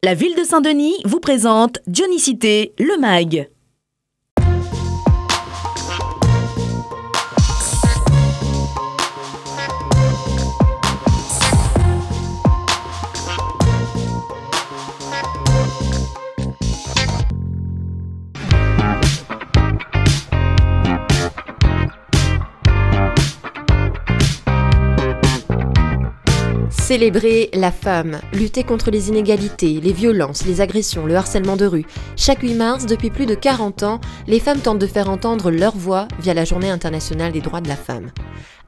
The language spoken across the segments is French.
La ville de Saint-Denis vous présente Dionysité, le MAG. Célébrer la femme, lutter contre les inégalités, les violences, les agressions, le harcèlement de rue. Chaque 8 mars, depuis plus de 40 ans, les femmes tentent de faire entendre leur voix via la Journée internationale des droits de la femme.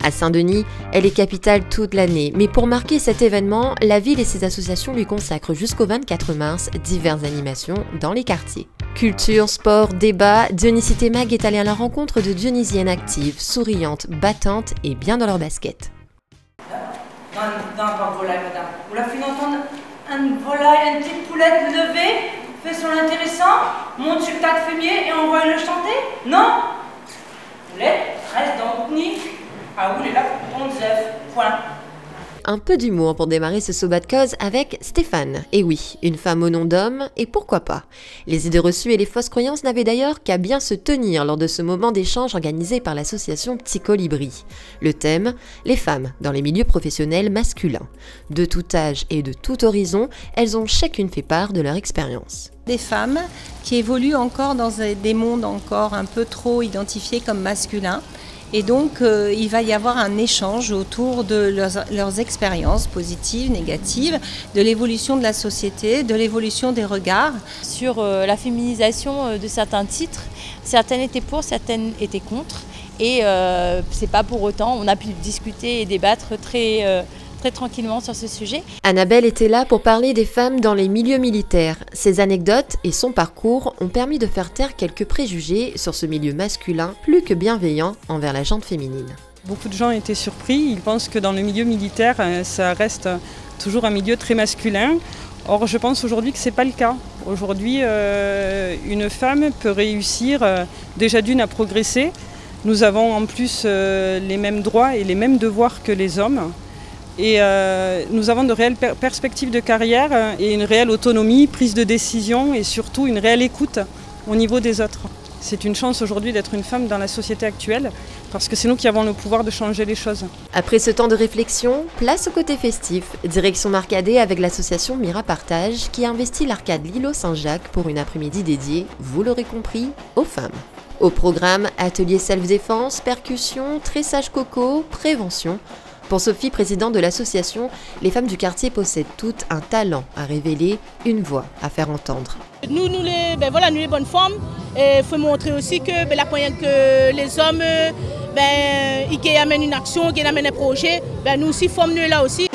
À Saint-Denis, elle est capitale toute l'année, mais pour marquer cet événement, la ville et ses associations lui consacrent jusqu'au 24 mars diverses animations dans les quartiers. Culture, sport, débat, Dionysité MAG est allée à la rencontre de Dionysiennes actives, souriantes, battantes et bien dans leur basket. Dans un volaille, madame. Vous la faites entendre un volaille, une petite poulette levée, fait son intéressant, monte sur le tas de fumier et on va le chanter? Non? Poulette reste dans le nid. Ah oui, il est là pour prendre des œufs. Point. Un peu d'humour pour démarrer ce So Bad Cause avec Stéphane. Et oui, une femme au nom d'homme, et pourquoi pas? Les idées reçues et les fausses croyances n'avaient d'ailleurs qu'à bien se tenir lors de ce moment d'échange organisé par l'association Petit Colibri. Le thème, les femmes dans les milieux professionnels masculins. De tout âge et de tout horizon, elles ont chacune fait part de leur expérience. Des femmes qui évoluent encore dans des mondes encore un peu trop identifiés comme masculins. Et donc, il va y avoir un échange autour de leurs expériences positives, négatives, de l'évolution de la société, de l'évolution des regards. Sur la féminisation de certains titres, certaines étaient pour, certaines étaient contre. Et c'est pas pour autant, on a pu discuter et débattre très tranquillement sur ce sujet. Annabelle était là pour parler des femmes dans les milieux militaires. Ses anecdotes et son parcours ont permis de faire taire quelques préjugés sur ce milieu masculin plus que bienveillant envers la gente féminine. Beaucoup de gens étaient surpris, ils pensent que dans le milieu militaire, ça reste toujours un milieu très masculin. Or, je pense aujourd'hui que ce n'est pas le cas. Aujourd'hui, une femme peut réussir déjà d'une à progresser. Nous avons en plus les mêmes droits et les mêmes devoirs que les hommes. Et nous avons de réelles perspectives de carrière et une réelle autonomie, prise de décision et surtout une réelle écoute au niveau des autres. C'est une chance aujourd'hui d'être une femme dans la société actuelle parce que c'est nous qui avons le pouvoir de changer les choses. Après ce temps de réflexion, place au côté festif. Direction Marcadet avec l'association Mira Partage qui investit l'arcade Lilo Saint-Jacques pour une après-midi dédiée, vous l'aurez compris, aux femmes. Au programme, atelier self-défense, percussion, tressage coco, prévention. Pour Sophie, présidente de l'association, les femmes du quartier possèdent toutes un talent à révéler, une voix à faire entendre. Nous les bonnes femmes, il faut montrer aussi que la première que les hommes, ils amènent une action, ils amènent un projet, nous aussi, femmes, nous là aussi.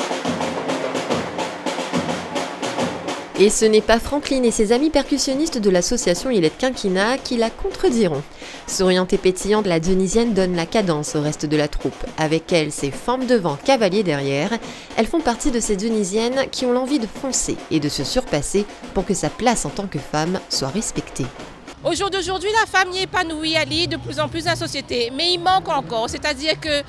Et ce n'est pas Franklin et ses amis percussionnistes de l'association Yelette Quinquina qui la contrediront. Souriante et pétillante, la Dionysienne donne la cadence au reste de la troupe. Avec elle, ses femmes devant, cavaliers derrière. Elles font partie de ces Dionysiennes qui ont l'envie de foncer et de se surpasser pour que sa place en tant que femme soit respectée. Au jour d'aujourd'hui, la femme y est épanouie, elle est de plus en plus dans la société. Mais il manque encore, c'est-à-dire que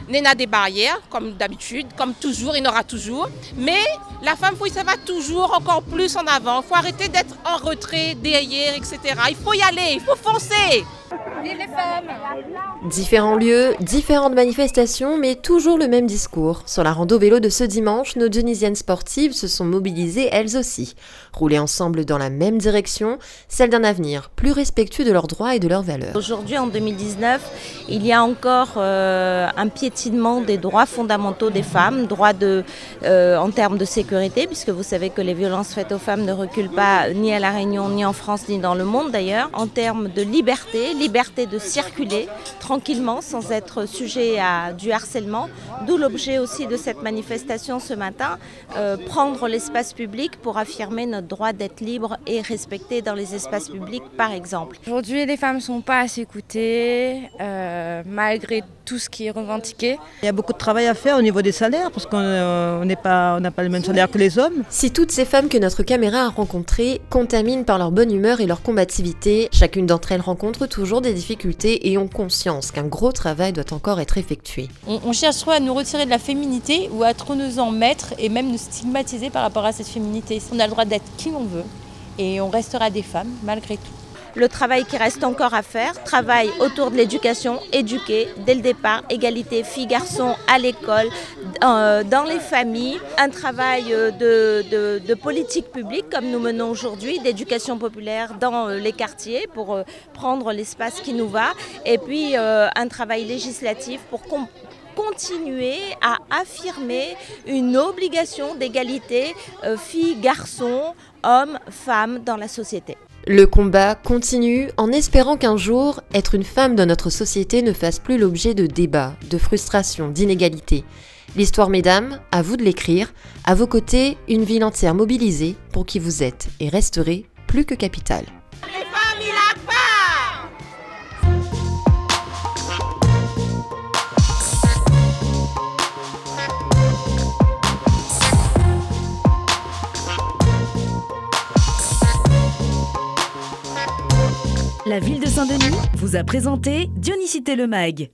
il y a des barrières, comme d'habitude, comme toujours, il y en aura toujours. Mais la femme, ça va toujours encore plus en avant. Il faut arrêter d'être en retrait, derrière, etc. Il faut y aller, il faut foncer. Vive les femmes! Différents lieux, différentes manifestations, mais toujours le même discours. Sur la rando vélo de ce dimanche, nos Dionysiennes sportives se sont mobilisées elles aussi. Rouler ensemble dans la même direction, celle d'un avenir plus respectueux de leurs droits et de leurs valeurs. Aujourd'hui, en 2019, il y a encore un piétinement des droits fondamentaux des femmes, en termes de sécurité, puisque vous savez que les violences faites aux femmes ne reculent pas ni à La Réunion, ni en France, ni dans le monde d'ailleurs. En termes de liberté de circuler tranquillement sans être sujet à du harcèlement, d'où l'objet aussi de cette manifestation ce matin, prendre l'espace public pour affirmer notre droit d'être libre et respecté dans les espaces publics par exemple. Aujourd'hui, les femmes ne sont pas assez écoutées, malgré tout ce qui est revendiqué. Il y a beaucoup de travail à faire au niveau des salaires parce qu'on n'a pas le même salaire que les hommes. Si toutes ces femmes que notre caméra a rencontrées contaminent par leur bonne humeur et leur combativité, chacune d'entre elles rencontre toujours des difficultés et ont conscience qu'un gros travail doit encore être effectué. On cherche soit à nous retirer de la féminité ou à trop nous en mettre et même nous stigmatiser par rapport à cette féminité. On a le droit d'être qui l'on veut et on restera des femmes malgré tout. Le travail qui reste encore à faire, travail autour de l'éducation, éduquer dès le départ, égalité filles-garçons à l'école, dans les familles, un travail de politique publique comme nous menons aujourd'hui, d'éducation populaire dans les quartiers pour prendre l'espace qui nous va, et puis un travail législatif pour continuer à affirmer une obligation d'égalité filles-garçons, hommes, femmes dans la société. Le combat continue en espérant qu'un jour, être une femme dans notre société ne fasse plus l'objet de débats, de frustrations, d'inégalités. L'histoire, mesdames, à vous de l'écrire. À vos côtés, une ville entière mobilisée pour qui vous êtes et resterez plus que capitale. Les femmes, il a pas. La ville de Saint-Denis vous a présenté Dionysité le Mag.